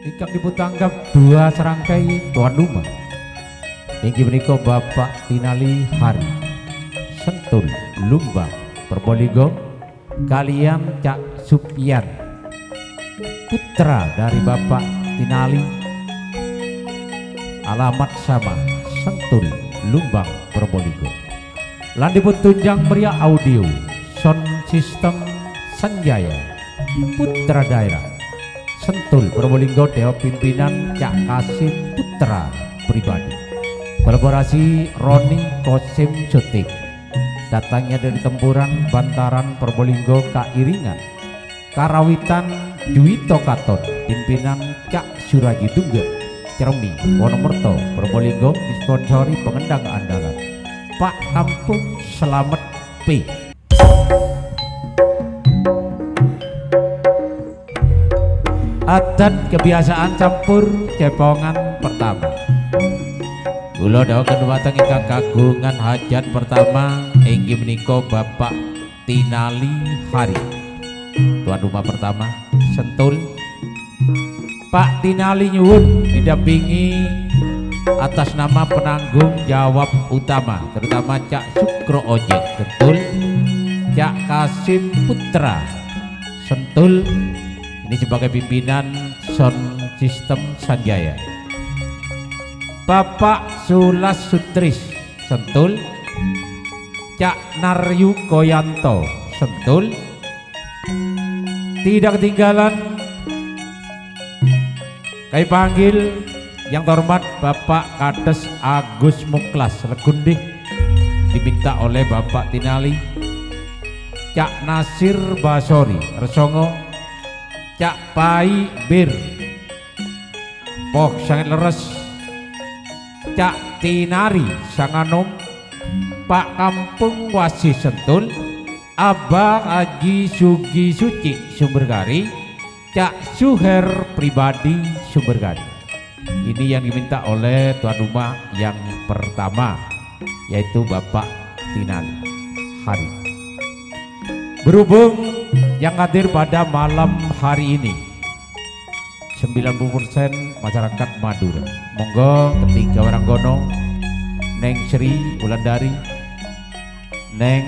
ingkang dipuntanggap dua serangkai tuan rumah inggih menika Bapak Tinali Hari Sentul Lumbang Probolinggo kalian Cak Supyan putra dari Bapak Tinali alamat sama Sentul Lumbang Probolinggo lan dipuntunjang meriah audio sound system Sanjaya putra daerah Sentul Probolinggo Dewa pimpinan Cak Kasim putra pribadi kolaborasi Roni Kosim Syuting datangnya dari Tempuran Bantaran Probolinggo Kairingan Karawitan Juwito Katon pimpinan Cak Suraji Tunggal Cermi Wonomerto Probolinggo disponsori pengendang andalan Pak Kampung Selamet P. Adat kebiasaan campur cepongan pertama kula dawuhaken dhumateng ingkang kagungan hajat pertama inggih menika Bapak Tinali Hari tuan rumah pertama Sentul Pak Tinali nyuwun didampingi atas nama penanggung jawab utama terutama Cak Sukro Ojek Sentul Cak Kasim Putra Sentul ini sebagai pimpinan sound system Sanjaya Bapak Sulas Sutris Sentul Cak Naryu Koyanto Sentul tidak ketinggalan kami panggil yang terhormat Bapak Kades Agus Muklas Legundih diminta oleh Bapak Tinali Cak Nasir Basori Resongo Cak Pai Bir Poh sangat leres Cak Tinari Sanganom Pak Kampung Wasi Sentul Abah Haji Sugi Suci Sumbergari Cak Suher pribadi Sumbergari ini yang diminta oleh tuan rumah yang pertama yaitu Bapak Tinali Hari berhubung yang hadir pada malam hari ini 90% masyarakat Madura monggo ketiga orang gonong Neng Sri Wulandari Neng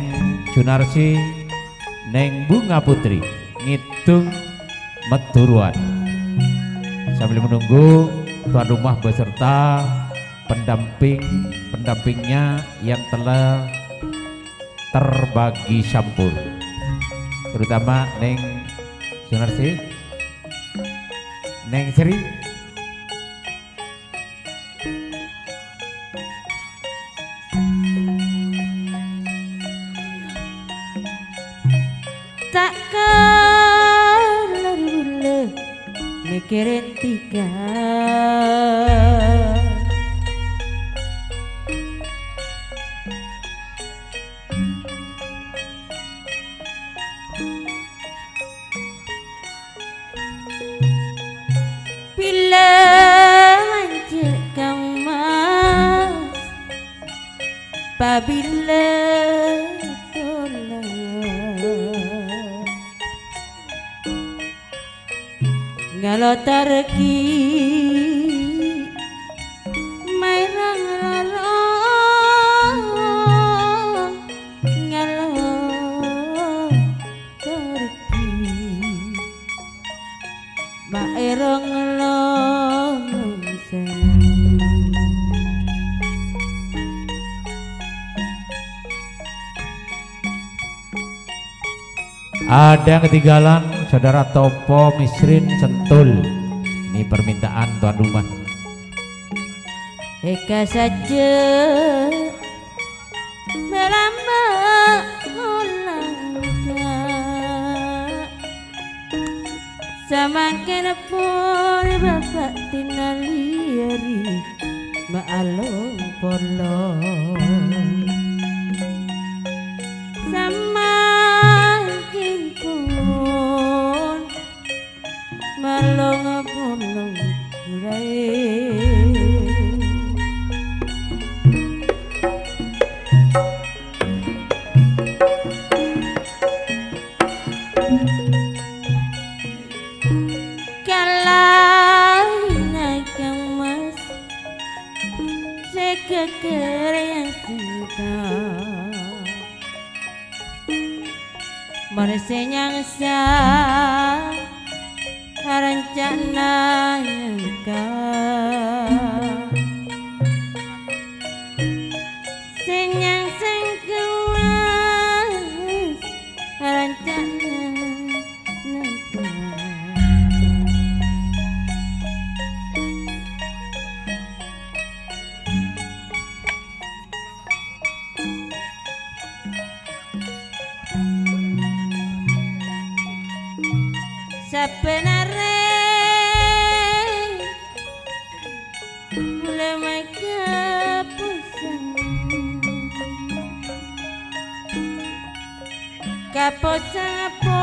Sunarsi Neng Bunga Putri ngitung meturuan sambil menunggu tuan rumah beserta pendampingnya yang telah terbagi sampul terutama Neng Sunarsi Neng Sri tak kalah bule mikirin tiga bila mencekam mas apabila ngalo tarki mairang laro ngalo tarki mairang laro ada yang ketinggalan saudara Topo Misrin Sentul ini permintaan tuan rumah eka saja melambak ulangka samakin pun Bapak Tinali Hari maalong polong samakin pun malong polong urai kalah Manusia nyangsa rencana nyangka senyang sengkuas rencana nyangka sebenarnya mulai mereka pusing kaposang apa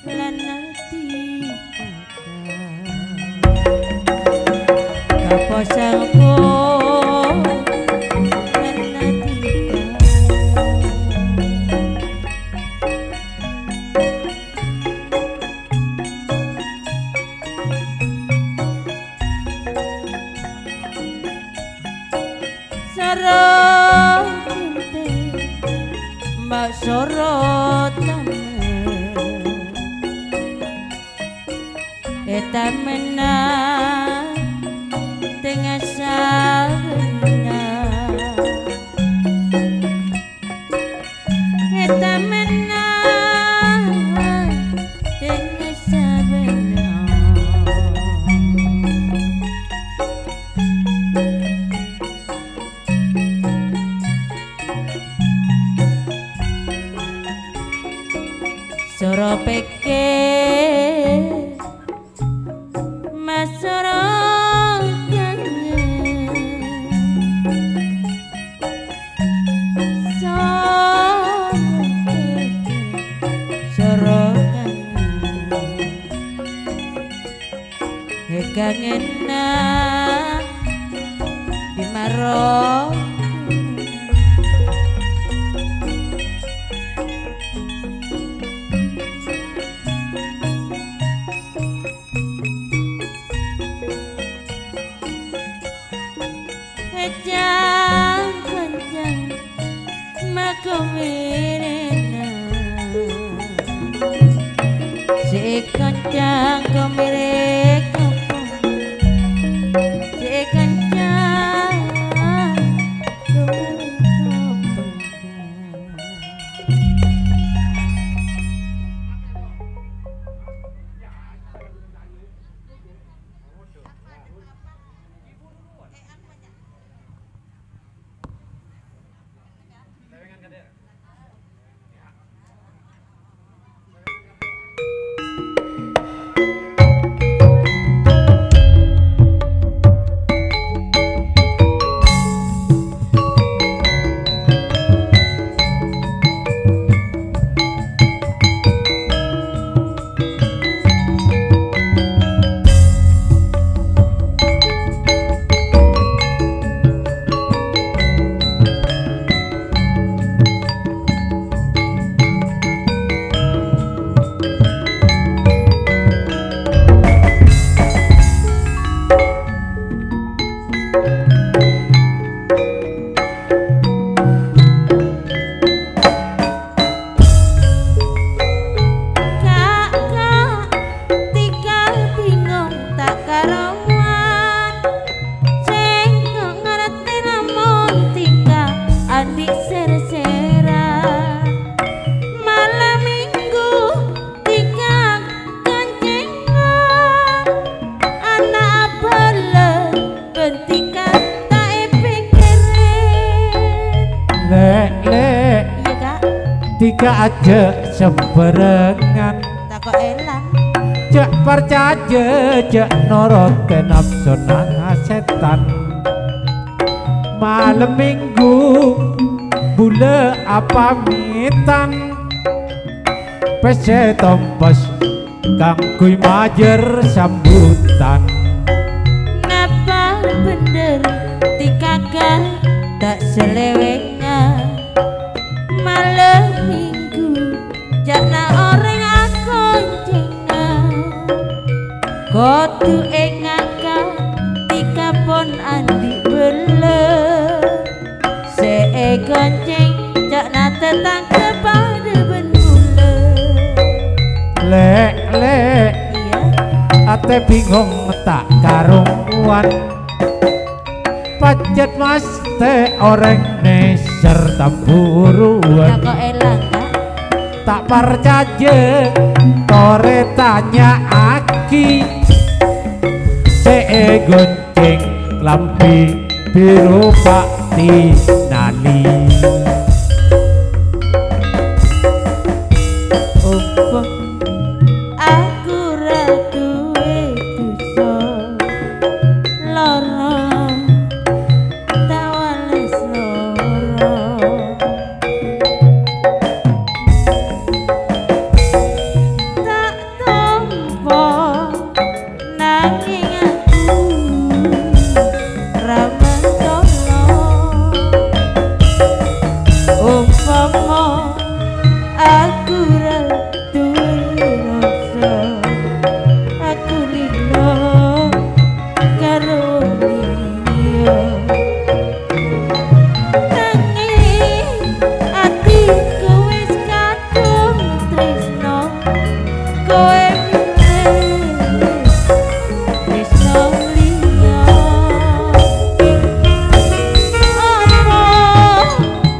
lan hati kaposang apa mbak sorotan etamena tengah sabena etamena tengah sabena soro peke masoro kangen soro kangen kangen na dimaro panjang makomirena si kancang komirek si kancang komirek tiga aja sembarangan tak kok elang cek percaya cek norote nafsu setan malam minggu bule apa mitan pese tompos kangkui majer sambutan napa bener tikaka tak selewengnya malam minggu jana orang aku jenga kotu engaka tika pon andi bele ate bingung tak karunguan pancet mas te oreng neser tamburuan kok elang tak percaya tore tanya aki see gonceng lampi biru pakti nali opo aku ra duwe dosa lara tak wales lara tak tompo nanging aku ra mentolo umpama aku ra duwe rasa aku lilo karo liya nanging atiku wis kadung tresno kowe milih tresno liya apa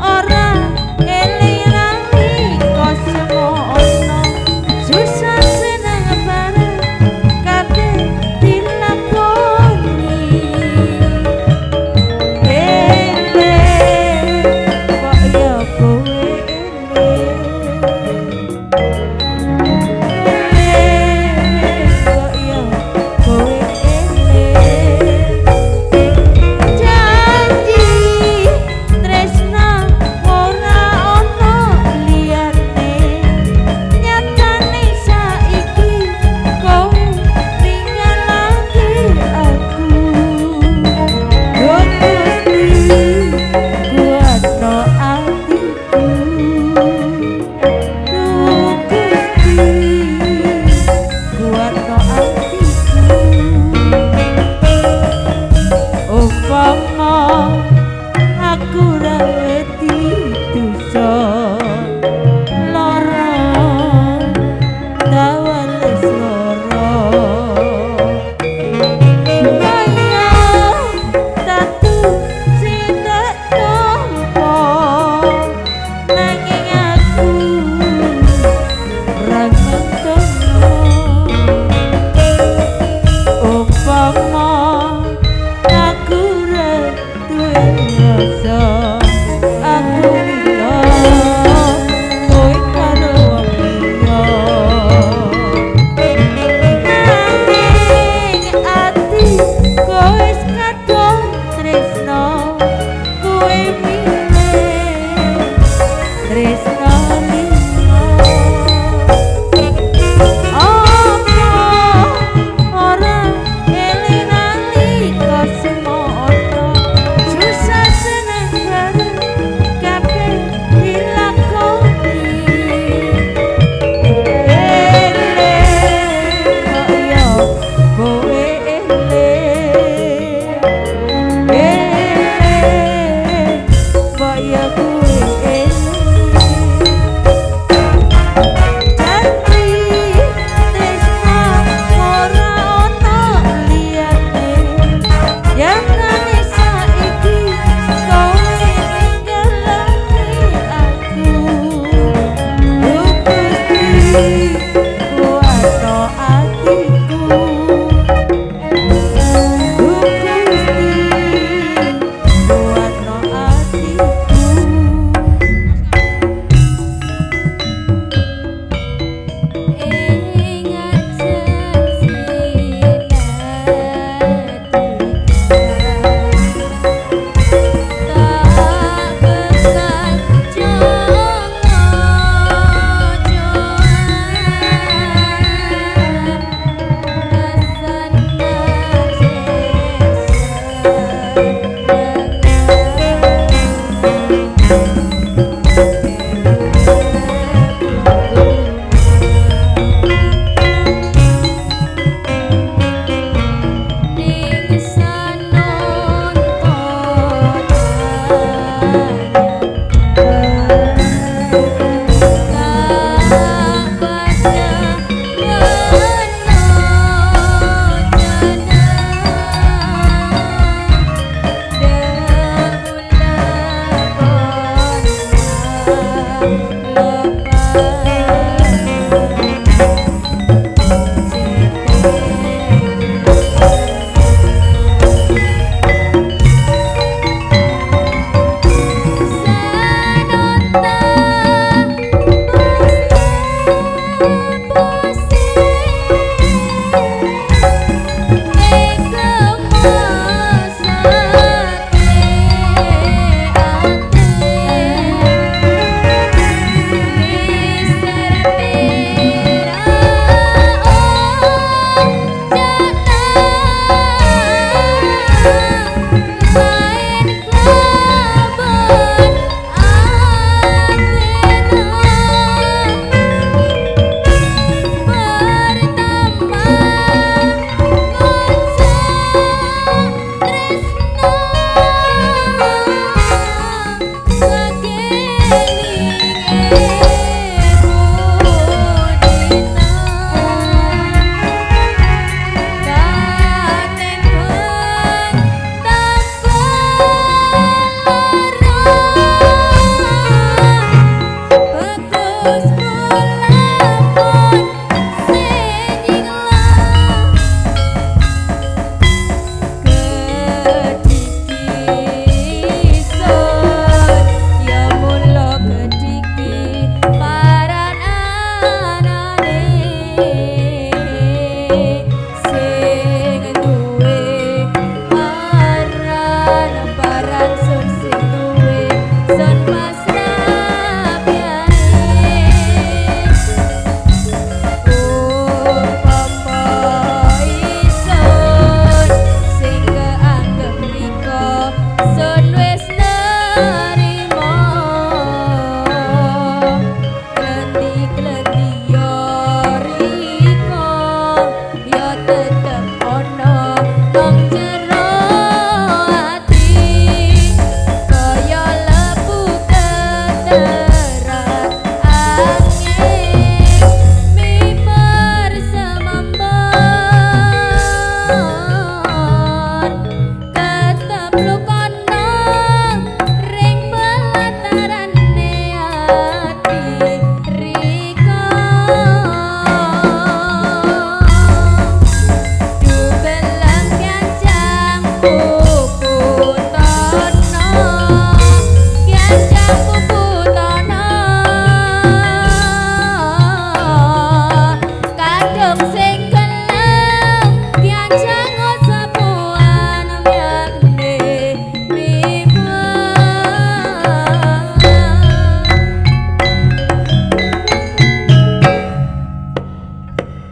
ora elirani kok semono susah seneng bareng kabeh dilakoni ele kok ya kowe ele kok ya kowe janji tresna ora ono liyane nyatane saiki kowe ningalake aku Duh Gusti kuatno atiku Duh Gusti kuatno atiku umpama aku ra wedi dosa lara tak wales lara kaya tatu sidak tompo nanging aku ra mentono umpama aku ra duwe rasa aku lilo kowe karo wong liya nanging atiku wis kadung tresno kowe milih tresno liya apa ora elirani kok semono susah seneng bareng kabeh dilakoni ele kok ya kowe ele kok ya kowe janji tresna ora ono liyane nyatane saiki kowe ningalake aku Duh Gusti kuatno atiku Duh Gusti kuatno atiku Tak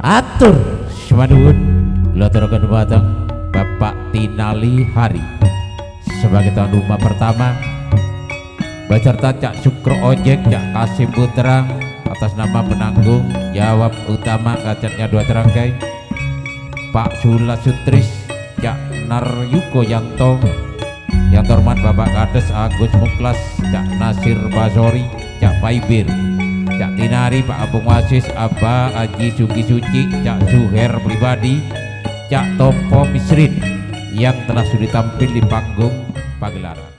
Atur Semadun kula aturaken dhumateng Bapak Tinali Hari sebagai tuan rumah pertama beserta Cak Sukro Ojek, Cak Kasim Putra atas nama penanggung jawab utama kacatnya dua terangkai, Pak Sula Sutris, Cak Naryuko Yanto, yang terhormat Bapak Kades Agus Muklas, Cak Nasir Basori, Cak Paibir, Cak Tinari, Pak Abung Wasis, Abah Aji Sugi Suci, Cak Suher pribadi, Cak Topo Misrin yang telah sudah tampil di panggung pagelaran.